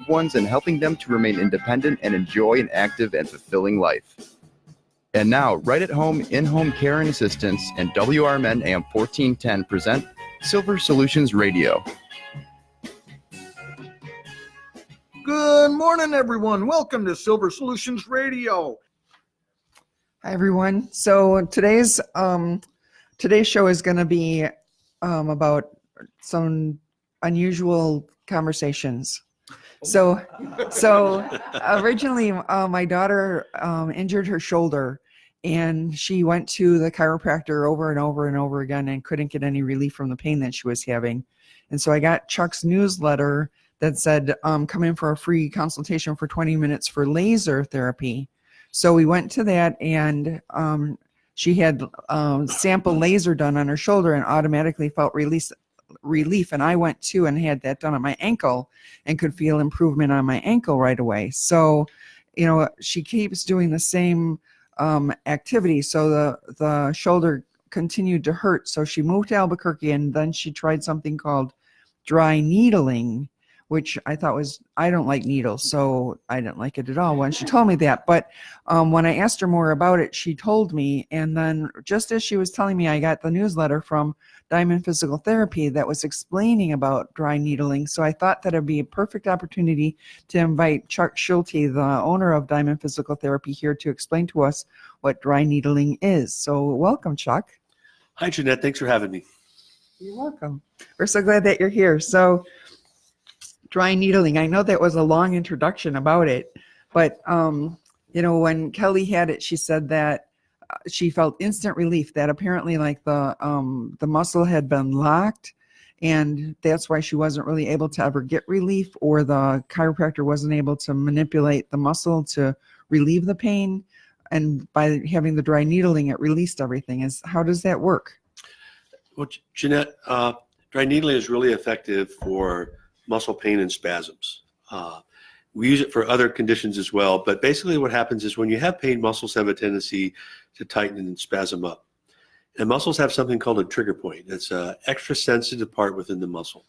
ones and helping them to remain independent and enjoy an active and fulfilling life. And now, right at home, in-home care and assistance and WRMN AM 1410 present Silver Solutions Radio. Good morning, everyone. Welcome to Silver Solutions Radio. Hi, everyone. So today's show is going to be about some unusual conversations. So originally, my daughter injured her shoulder, and she went to the chiropractor over and over and over again and couldn't get any relief from the pain that she was having. And so I got Chuck's newsletter that said, come in for a free consultation for 20 minutes for laser therapy. So we went to that, and she had sample laser done on her shoulder and automatically felt relief. And I went too and had that done on my ankle and could feel improvement on my ankle right away. So, she keeps doing the same activity. So the shoulder continued to hurt. So she moved to Albuquerque, and then she tried something called dry needling, which I don't like needles, so I didn't like it at all when she told me that. But when I asked her more about it, she told me. And then just as she was telling me, I got the newsletter from Diamond Physical Therapy that was explaining about dry needling. So I thought that it'd be a perfect opportunity to invite Chuck Schulte, the owner of Diamond Physical Therapy, here to explain to us what dry needling is. So welcome, Chuck. Hi, Jeanette. Thanks for having me. You're welcome. We're so glad that you're here. So dry needling. I know that was a long introduction about it, but when Kelly had it, she said that she felt instant relief, that apparently like the muscle had been locked, and that's why she wasn't really able to ever get relief, or the chiropractor wasn't able to manipulate the muscle to relieve the pain. And by having the dry needling, it released everything. How does that work? Well, Jeanette, dry needling is really effective for muscle pain and spasms. We use it for other conditions as well, but basically what happens is when you have pain, muscles have a tendency to tighten and spasm up. And muscles have something called a trigger point. It's an extra sensitive part within the muscle.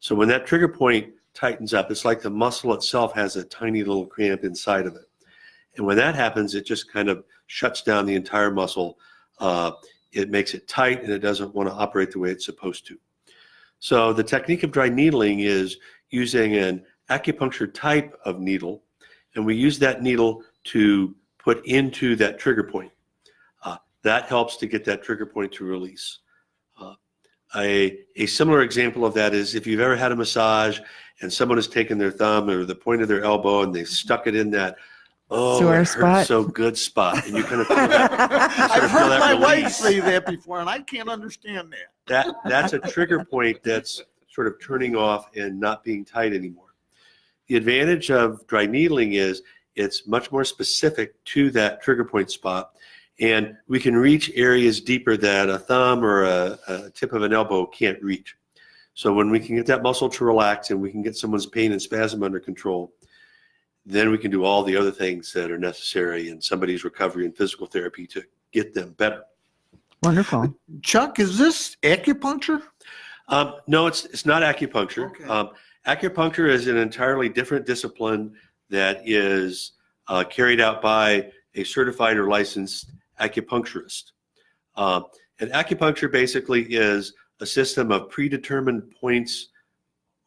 So when that trigger point tightens up, it's like the muscle itself has a tiny little cramp inside of it. And when that happens, it just kind of shuts down the entire muscle. It makes it tight, and it doesn't want to operate the way it's supposed to. So the technique of dry needling is using an acupuncture type of needle, and we use that needle to put into that trigger point. That helps to get that trigger point to release. A similar example of that is if you've ever had a massage and someone has taken their thumb or the point of their elbow and they've stuck it in that sore spot. So good spot, and you kind of feel that. I've heard my wife say that before, and I can't understand that. That's a trigger point that's sort of turning off and not being tight anymore. The advantage of dry needling is it's much more specific to that trigger point spot, and we can reach areas deeper that a thumb or a tip of an elbow can't reach. So when we can get that muscle to relax and we can get someone's pain and spasm under control, then we can do all the other things that are necessary in somebody's recovery and physical therapy to get them better. Wonderful. Chuck, is this acupuncture? No, it's not acupuncture. Okay. Acupuncture is an entirely different discipline that is carried out by a certified or licensed acupuncturist. And acupuncture basically is a system of predetermined points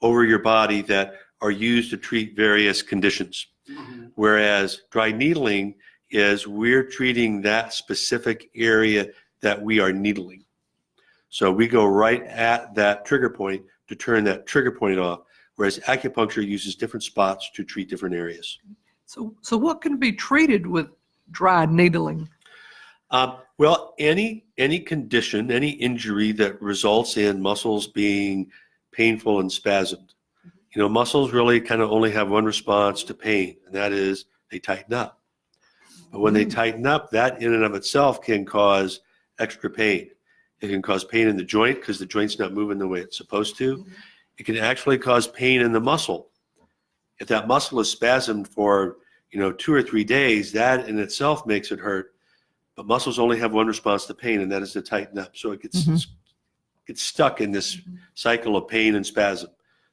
over your body that are used to treat various conditions. Mm-hmm. Whereas dry needling is we're treating that specific area that we are needling. So we go right at that trigger point to turn that trigger point off, whereas acupuncture uses different spots to treat different areas. So what can be treated with dry needling? Well, any condition, any injury that results in muscles being painful and spasmed. Muscles really kind of only have one response to pain, and that is they tighten up. But when they tighten up, that in and of itself can cause extra pain. It can cause pain in the joint because the joint's not moving the way it's supposed to. Mm-hmm. It can actually cause pain in the muscle. If that muscle is spasmed for 2 or 3 days, that in itself makes it hurt. But muscles only have one response to pain, and that is to tighten up. So it gets stuck in this cycle of pain and spasm.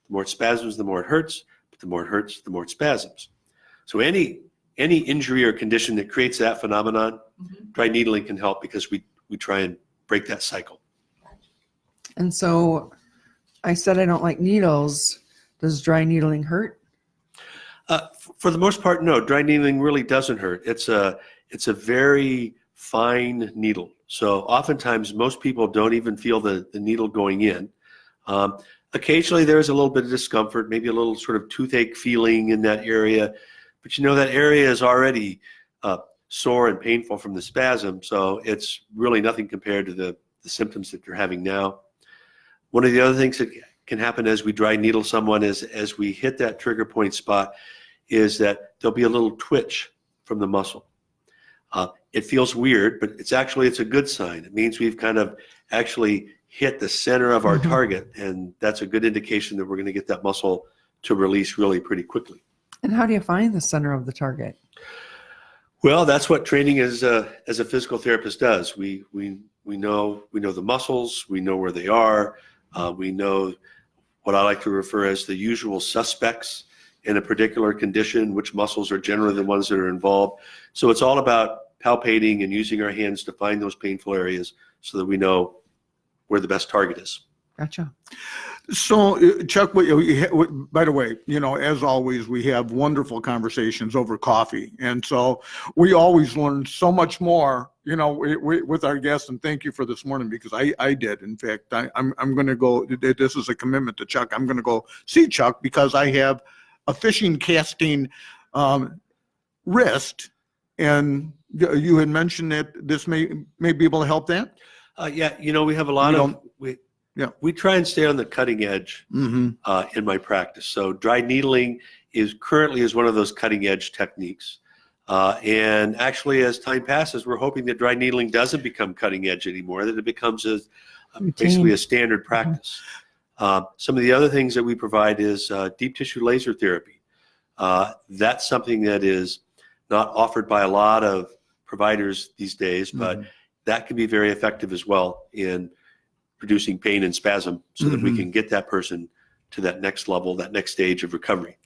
The more it spasms, the more it hurts. But The more it hurts, the more it spasms. So any injury or condition that creates that phenomenon, dry needling can help because we try and break that cycle. And so I said I don't like needles. Does dry needling hurt? For the most part, no. Dry needling really doesn't hurt. It's a very fine needle. So oftentimes most people don't even feel the needle going in. Occasionally there's a little bit of discomfort, maybe a little sort of toothache feeling in that area. But that area is already sore and painful from the spasm. So it's really nothing compared to the symptoms that you're having now. One of the other things that can happen as we dry needle someone is as we hit that trigger point spot is that there'll be a little twitch from the muscle. It feels weird, but it's a good sign. It means we've kind of actually hit the center of our target, and that's a good indication that we're going to get that muscle to release really pretty quickly. And how do you find the center of the target? Well, that's what training as a physical therapist does. We know the muscles, we know where they are, we know what I like to refer as the usual suspects in a particular condition, which muscles are generally the ones that are involved. So it's all about palpating and using our hands to find those painful areas so that we know where the best target is. Gotcha. So, Chuck, by the way, as always, we have wonderful conversations over coffee. And so we always learn so much more, with our guests. And thank you for this morning, because I did. In fact, I'm going to go, this is a commitment to Chuck. I'm going to go see Chuck because I have a fishing casting wrist. And you had mentioned that this may be able to help that? Yeah, we have a lot we try and stay on the cutting edge in my practice. So dry needling currently is one of those cutting edge techniques. And actually, as time passes, we're hoping that dry needling doesn't become cutting edge anymore, that it becomes basically a standard practice. Some of the other things that we provide is deep tissue laser therapy. That's something that is not offered by a lot of providers these days, but that can be very effective as well in reducing pain and spasm so that we can get that person to that next level, that next stage of recovery.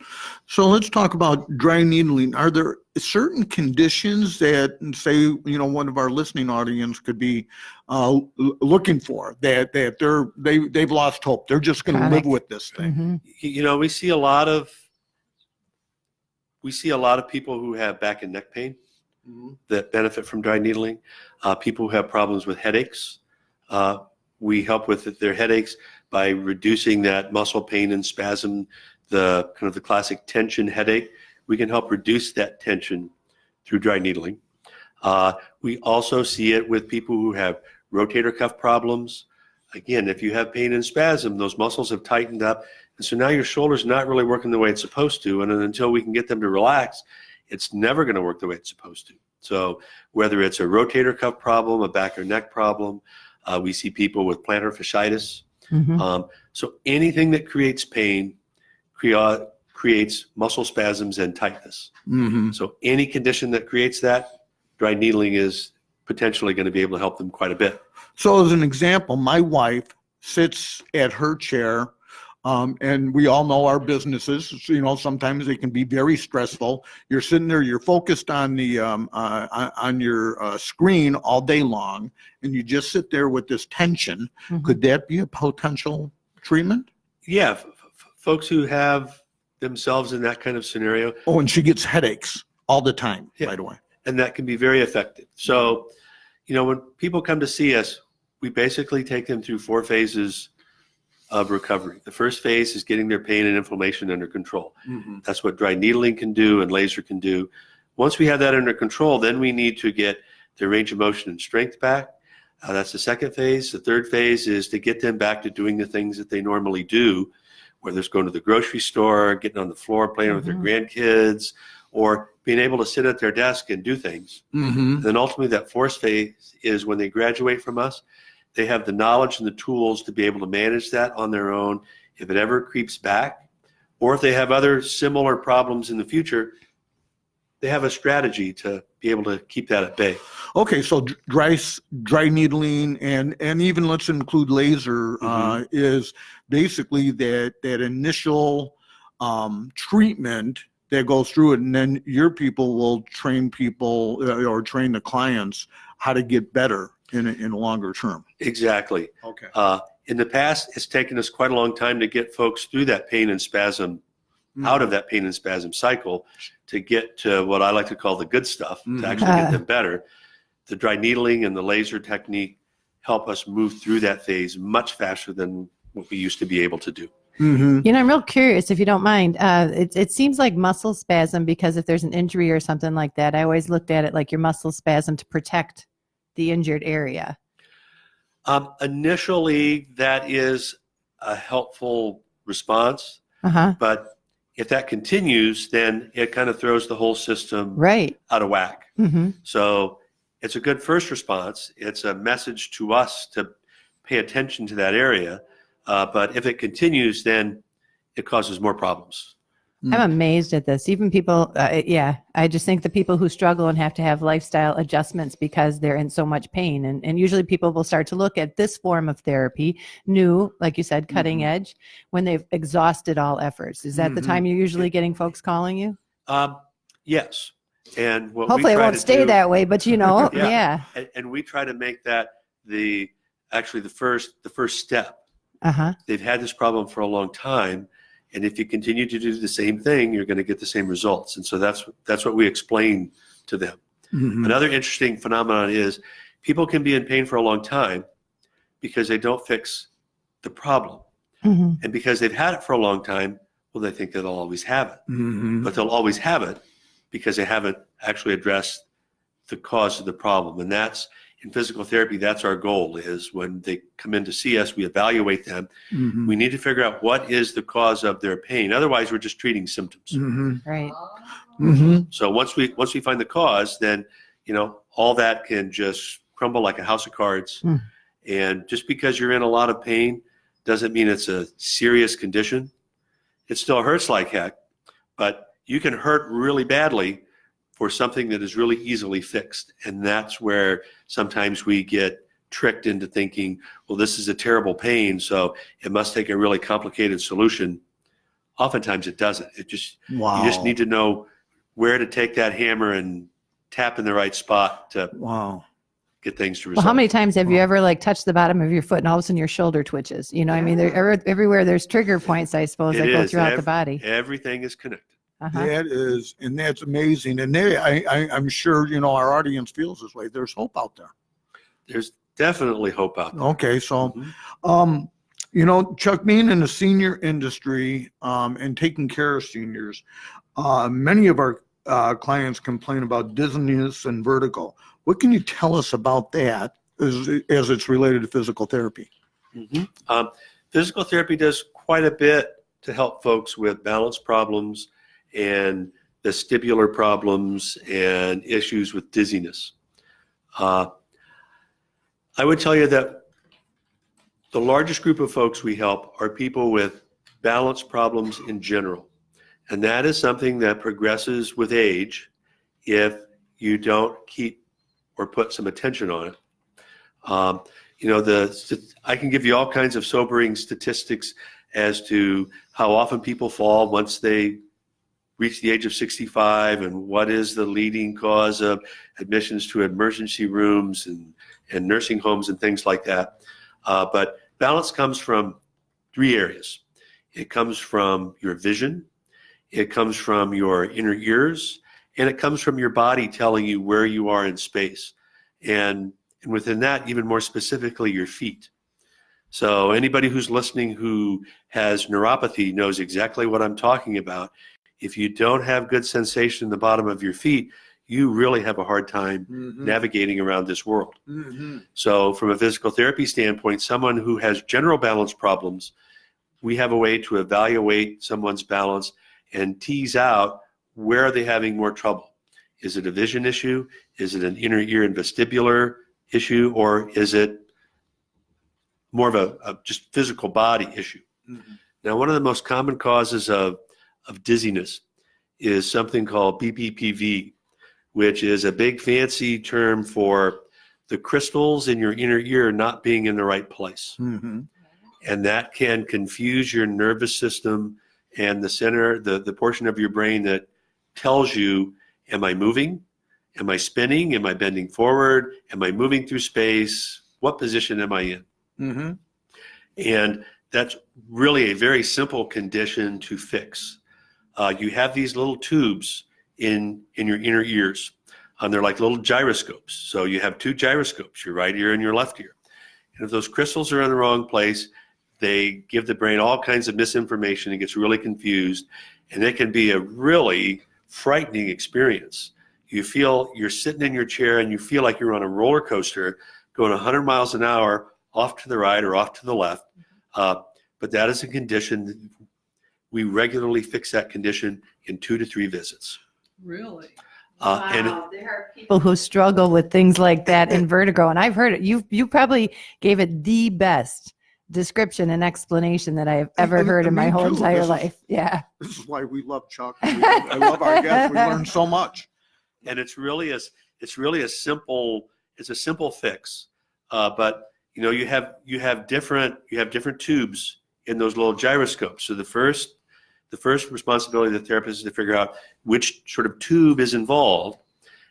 So let's talk about dry needling. Are there certain conditions that, say, one of our listening audience could be looking for, that they've lost hope? They're just going to live with this thing. We see a lot of people who have back and neck pain that benefit from dry needling. People who have problems with headaches. We help with their headaches by reducing that muscle pain and spasm, the kind of the classic tension headache. We can help reduce that tension through dry needling. We also see it with people who have rotator cuff problems. Again, if you have pain and spasm, those muscles have tightened up, and so now your shoulder's not really working the way it's supposed to, and until we can get them to relax, it's never going to work the way it's supposed to. So whether it's a rotator cuff problem, a back or neck problem, we see people with plantar fasciitis. So anything that creates pain creates muscle spasms and tightness. So any condition that creates that, dry needling is potentially going to be able to help them quite a bit. So as an example, my wife sits at her chair, and we all know our businesses, sometimes they can be very stressful. You're sitting there, you're focused on the on your screen all day long, and you just sit there with this tension. Could that be a potential treatment? Yeah, folks who have themselves in that kind of scenario. Oh, and she gets headaches all the time, by the way. And that can be very effective. So, when people come to see us, we basically take them through 4 phases of recovery. The first phase is getting their pain and inflammation under control. That's what dry needling can do and laser can do. Once we have that under control, then we need to get their range of motion and strength back. That's the second phase. The third phase is to get them back to doing the things that they normally do, whether it's going to the grocery store, getting on the floor, playing with their grandkids, or being able to sit at their desk and do things. Then ultimately that fourth phase is when they graduate from us, they have the knowledge and the tools to be able to manage that on their own if it ever creeps back, or if they have other similar problems in the future, they have a strategy to be able to keep that at bay. Okay, so dry needling and even let's include laser is basically that initial treatment that goes through it, and then your people will train people or train the clients how to get better in a longer term. Exactly. Okay. In the past, it's taken us quite a long time to get folks through that pain and spasm, out of that pain and spasm cycle, to get to what I like to call the good stuff, to actually get them better. The dry needling and the laser technique help us move through that phase much faster than what we used to be able to do. Mm-hmm. You know, I'm real curious, if you don't mind. It seems like muscle spasm, because if there's an injury or something like that, I always looked at it like your muscle spasm to protect the injured area. Initially, that is a helpful response, but if that continues, then it kind of throws the whole system Right. out of whack. Mm-hmm. So it's a good first response. It's a message to us to pay attention to that area. But if it continues, then it causes more problems. I'm amazed at this. Even people, I just think the people who struggle and have to have lifestyle adjustments because they're in so much pain. And usually people will start to look at this form of therapy, new, like you said, cutting edge, when they've exhausted all efforts. Is that the time you're usually getting folks calling you? Yes. And what Hopefully we it try won't to stay do, that way, but yeah. And we try to make that the first step. They've had this problem for a long time. And if you continue to do the same thing, you're going to get the same results. And so that's what we explain to them. Another interesting phenomenon is people can be in pain for a long time because they don't fix the problem. And because they've had it for a long time, well, they think that they'll always have it. But they'll always have it because they haven't actually addressed the cause of the problem. And that's, in physical therapy, that's our goal, is when they come in to see us, we evaluate them. We need to figure out what is the cause of their pain. Otherwise, we're just treating symptoms. Right. So once we find the cause, then, all that can just crumble like a house of cards. And just because you're in a lot of pain doesn't mean it's a serious condition. It still hurts like heck, but you can hurt really badly for something that is really easily fixed. And that's where sometimes we get tricked into thinking, well, this is a terrible pain, so it must take a really complicated solution. Oftentimes it doesn't. You just need to know where to take that hammer and tap in the right spot to get things to resolve. Well, how many times have you ever touched the bottom of your foot and all of a sudden your shoulder twitches? I mean, everywhere there's trigger points, I suppose, that go throughout the body. Everything is connected. That is, and that's amazing. And I'm sure, our audience feels this way. There's hope out there. There's definitely hope out there. Okay. So, Chuck, being in the senior industry and taking care of seniors, many of our clients complain about dizziness and vertigo. What can you tell us about that as it's related to physical therapy? Physical therapy does quite a bit to help folks with balance problems and vestibular problems and issues with dizziness. I would tell you that the largest group of folks we help are people with balance problems in general. And that is something that progresses with age if you don't keep or put some attention on it. I can give you all kinds of sobering statistics as to how often people fall once they reach the age of 65 and what is the leading cause of admissions to emergency rooms and nursing homes and things like that. But balance comes from three areas. It comes from your vision, it comes from your inner ears, and it comes from your body telling you where you are in space. And within that, even more specifically, your feet. So anybody who's listening who has neuropathy knows exactly what I'm talking about. If you don't have good sensation in the bottom of your feet, you really have a hard time navigating around this world. So from a physical therapy standpoint, someone who has general balance problems, we have a way to evaluate someone's balance and tease out where are they having more trouble. Is it a vision issue? Is it an inner ear and vestibular issue? Or is it more of a just physical body issue? Now, one of the most common causes of dizziness is something called BPPV, which is a big fancy term for the crystals in your inner ear not being in the right place. And that can confuse your nervous system, and the center, the portion of your brain that tells you, am I moving? Am I spinning? Am I bending forward? Am I moving through space? What position am I in? Mm-hmm. And that's really a very simple condition to fix. You have these little tubes in your inner ears. They're like little gyroscopes. So you have two gyroscopes, your right ear and your left ear. And if those crystals are in the wrong place, they give the brain all kinds of misinformation. It gets really confused. And it can be a really frightening experience. You're sitting in your chair and you feel like you're on a roller coaster going 100 miles an hour off to the right or off to the left. But that is a condition. We regularly fix that condition in 2 to 3 visits. Really? And There are people who struggle with things like that in vertigo, and I've heard it. You probably gave it the best description and explanation that I have ever heard in my Me whole too. entire This is- life. Yeah. This is why we love Chuck. I love our guests. We learn so much. and it's really a simple fix. But you have different tubes in those little gyroscopes. So the first responsibility of the therapist is to figure out which sort of tube is involved.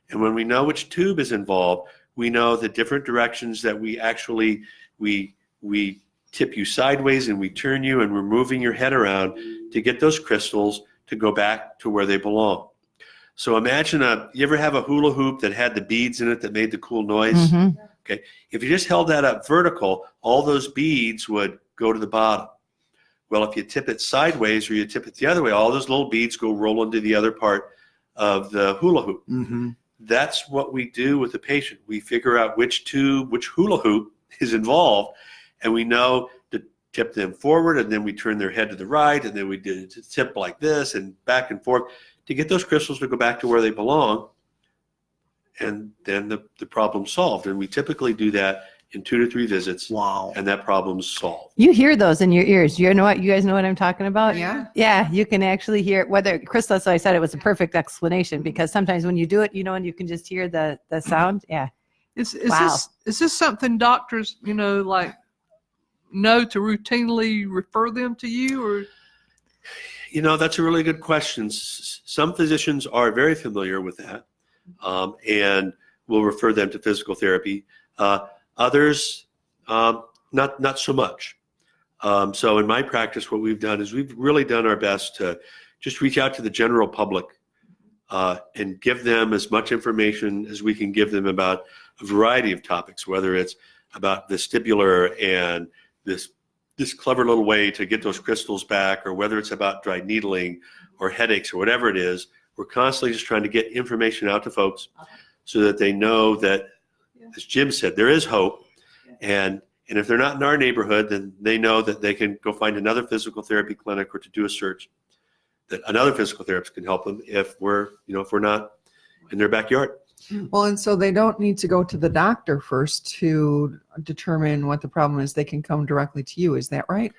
And when we know which tube is involved, we know the different directions that we actually we tip you sideways and we turn you and we're moving your head around to get those crystals to go back to where they belong. So imagine you ever have a hula hoop that had the beads in it that made the cool noise? Mhm. Okay. If you just held that up vertical, all those beads would go to the bottom. Well, if you tip it sideways or you tip it the other way, all those little beads go roll into the other part of the hula hoop. Mm-hmm. That's what we do with the patient. We figure out which tube, which hula hoop is involved, and we know to tip them forward, and then we turn their head to the right, and then we did tip like this and back and forth to get those crystals to go back to where they belong, and then the problem's solved. And we typically do that in 2 to 3 visits. Wow. And that problem's solved. You hear those in your ears. You guys know what I'm talking about? Yeah. Yeah, you can actually hear whether Chris, that's why I said it was a perfect explanation, because sometimes when you do it, and you can just hear the sound. Yeah. Is Wow. this something doctors, like know to routinely refer them to you, or? That's a really good question. Some physicians are very familiar with that, and will refer them to physical therapy. Others, not so much. So in my practice, what we've done is we've really done our best to just reach out to the general public and give them as much information as we can give them about a variety of topics, whether it's about vestibular and this clever little way to get those crystals back, or whether it's about dry needling or headaches or whatever it is. We're constantly just trying to get information out to folks so that they know that, as Jim said, there is hope. And if they're not in our neighborhood, then they know that they can go find another physical therapy clinic or to do a search, that another physical therapist can help them if we're not in their backyard. Well, and so they don't need to go to the doctor first to determine what the problem is. They can come directly to you. Is that right?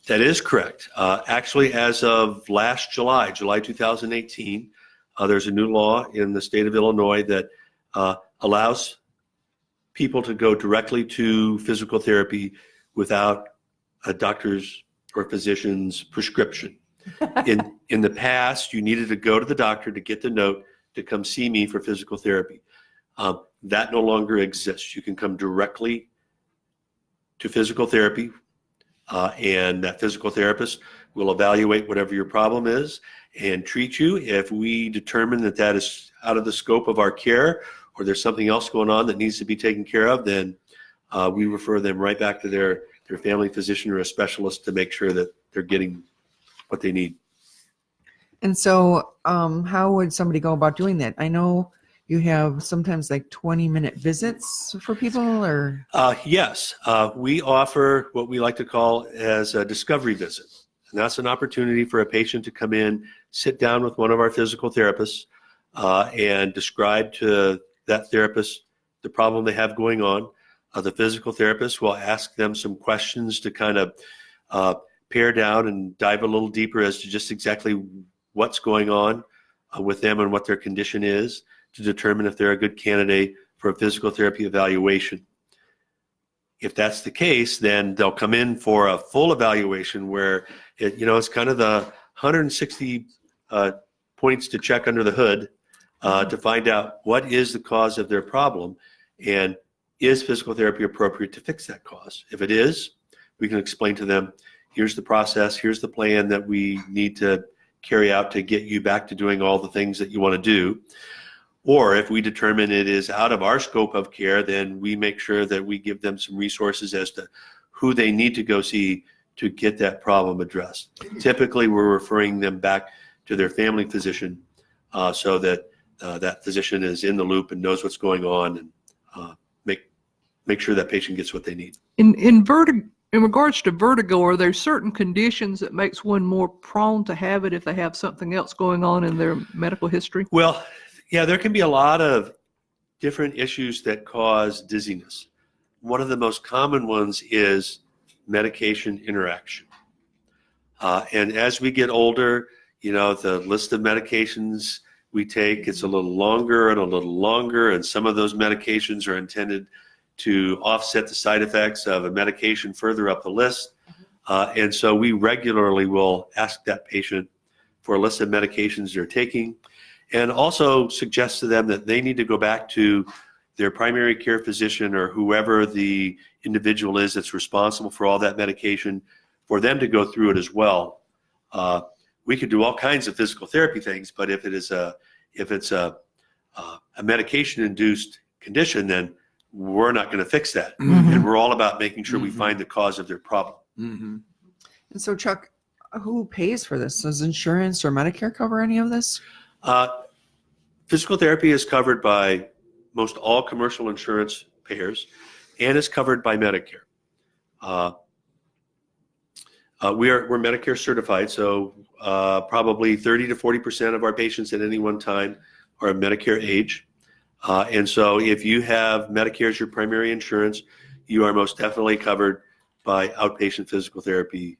That is correct. Actually, as of last July 2018, there's a new law in the state of Illinois that allows people to go directly to physical therapy without a doctor's or physician's prescription. In the past, you needed to go to the doctor to get the note to come see me for physical therapy. That no longer exists. You can come directly to physical therapy, and that physical therapist will evaluate whatever your problem is and treat you. If we determine that is out of the scope of our care, or there's something else going on that needs to be taken care of, then we refer them right back to their family physician or a specialist to make sure that they're getting what they need. And so how would somebody go about doing that? I know you have sometimes like 20-minute visits for people, or? Yes, we offer what we like to call as a discovery visit. And that's an opportunity for a patient to come in, sit down with one of our physical therapists, and describe to that therapist the problem they have going on. The physical therapist will ask them some questions to kind of pare down and dive a little deeper as to just exactly what's going on with them and what their condition is, to determine if they're a good candidate for a physical therapy evaluation. If that's the case, then they'll come in for a full evaluation where it's kind of the 160 points to check under the hood to find out what is the cause of their problem, and is physical therapy appropriate to fix that cause. If it is, we can explain to them, here's the process, here's the plan that we need to carry out to get you back to doing all the things that you want to do. Or if we determine it is out of our scope of care, then we make sure that we give them some resources as to who they need to go see to get that problem addressed. Typically, we're referring them back to their family physician so that that physician is in the loop and knows what's going on, and make sure that patient gets what they need. In regards to vertigo, are there certain conditions that makes one more prone to have it if they have something else going on in their medical history? Well, yeah, there can be a lot of different issues that cause dizziness. One of the most common ones is medication interaction. And as we get older, the list of medications we take gets a little longer and a little longer, and some of those medications are intended to offset the side effects of a medication further up the list. And so we regularly will ask that patient for a list of medications they're taking, and also suggest to them that they need to go back to their primary care physician or whoever the individual is that's responsible for all that medication, for them to go through it as well. We could do all kinds of physical therapy things, but if it's a medication-induced condition, then we're not going to fix that. Mhm. And we're all about making sure we Mhm. find the cause of their problem. Mm-hmm. And so, Chuck, who pays for this? Does insurance or Medicare cover any of this? Physical therapy is covered by most all commercial insurance payers and is covered by Medicare. We're Medicare certified, so probably 30 to 40% of our patients at any one time are Medicare age. And so if you have Medicare as your primary insurance, you are most definitely covered by outpatient physical therapy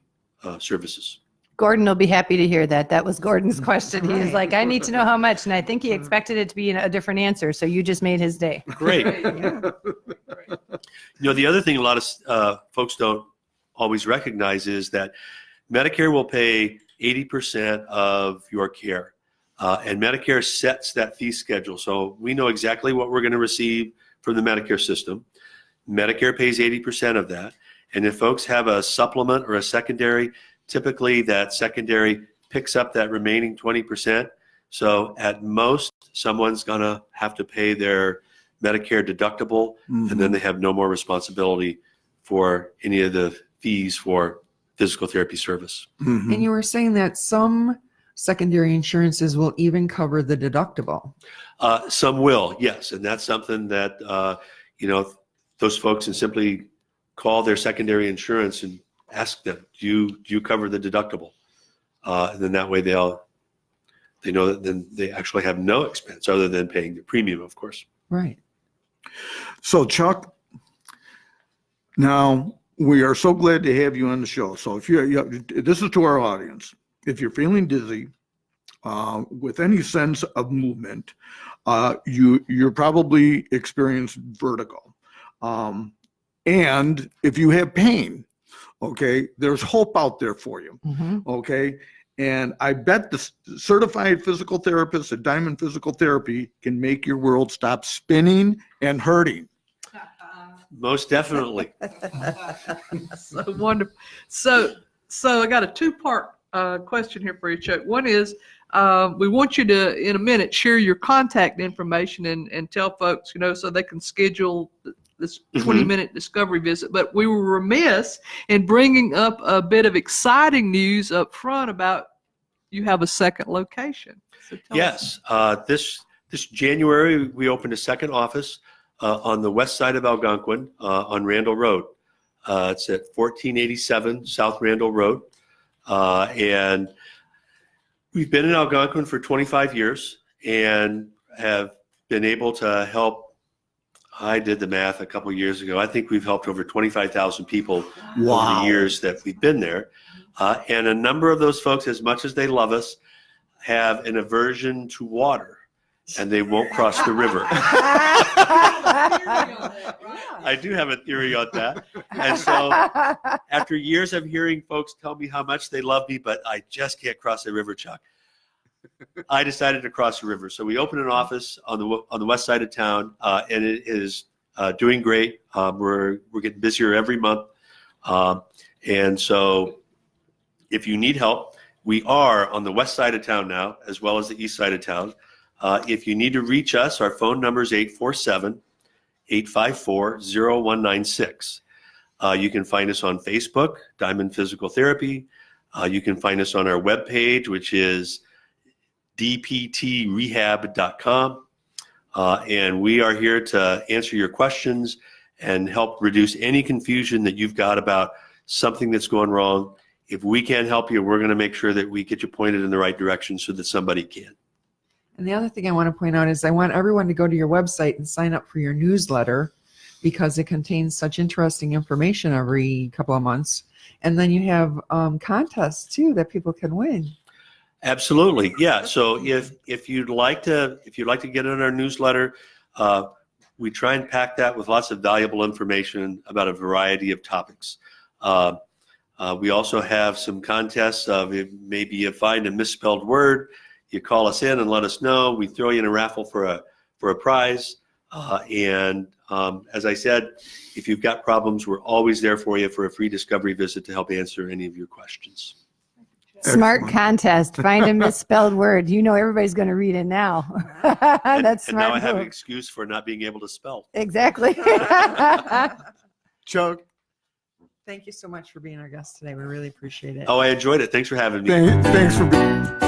services. Gordon will be happy to hear that. That was Gordon's question. He was Right. like, I need to know how much. And I think he expected it to be a different answer. So you just made his day. Great. Yeah. The other thing a lot of folks don't always recognize is that Medicare will pay 80% of your care. And Medicare sets that fee schedule. So we know exactly what we're going to receive from the Medicare system. Medicare pays 80% of that. And if folks have a supplement or a secondary, typically that secondary picks up that remaining 20%. So at most, someone's going to have to pay their Medicare deductible, Mm-hmm. and then they have no more responsibility for any of the fees for physical therapy service. Mm-hmm. And you were saying that some secondary insurances will even cover the deductible. Some will, yes. And that's something that, those folks can simply call their secondary insurance and ask them, do you cover the deductible? And then that way they know that then they actually have no expense other than paying the premium, of course. Right. So Chuck, now we are so glad to have you on the show. So if this is to our audience, if you're feeling dizzy with any sense of movement, you're probably experienced vertigo. And if you have pain, okay, there's hope out there for you. Mhm. Okay. And I bet the certified physical therapist at Diamond Physical Therapy can make your world stop spinning and hurting. Most definitely. So wonderful. So I got a two-part question here for you, Chuck. One is, we want you to, in a minute, share your contact information and tell folks, so they can schedule this 20-minute discovery visit. But we were remiss in bringing up a bit of exciting news up front about you have a second location. So tell us. Yes. This January, we opened a second office on the west side of Algonquin on Randall Road. It's at 1487 South Randall Road. And we've been in Algonquin for 25 years and have been able to help. I did the math a couple of years ago. I think we've helped over 25,000 people over the years that we've been there. And a number of those folks, as much as they love us, have an aversion to water. and they won't cross the river. I do have a theory on that. And so after years of hearing folks tell me how much they love me, but I just can't cross the river, Chuck, I decided to cross the river. So we opened an office on the west side of town, and it is doing great. We're getting busier every month. And so if you need help, we are on the west side of town now, as well as the east side of town. If you need to reach us, our phone number is 847-854-0196. You can find us on Facebook, Diamond Physical Therapy. You can find us on our webpage, which is dptrehab.com. And we are here to answer your questions and help reduce any confusion that you've got about something that's going wrong. If we can't help you, we're going to make sure that we get you pointed in the right direction so that somebody can. And the other thing I want to point out is I want everyone to go to your website and sign up for your newsletter, because it contains such interesting information every couple of months. And then you have contests too that people can win. Absolutely, yeah. So if you'd like to get in our newsletter, we try and pack that with lots of valuable information about a variety of topics. We also have some contests of maybe you find a misspelled word, you call us in and let us know. We throw you in a raffle for a prize. And as I said, if you've got problems, we're always there for you for a free discovery visit to help answer any of your questions. Smart Excellent. contest. Find a misspelled word. You know everybody's going to read it now. That's And now I smart. have an move. excuse for not being able to spell. Exactly. Chuck, Thank you so much for being our guest today. We really appreciate it. Oh, I enjoyed it. Thanks for having me. thanks for being.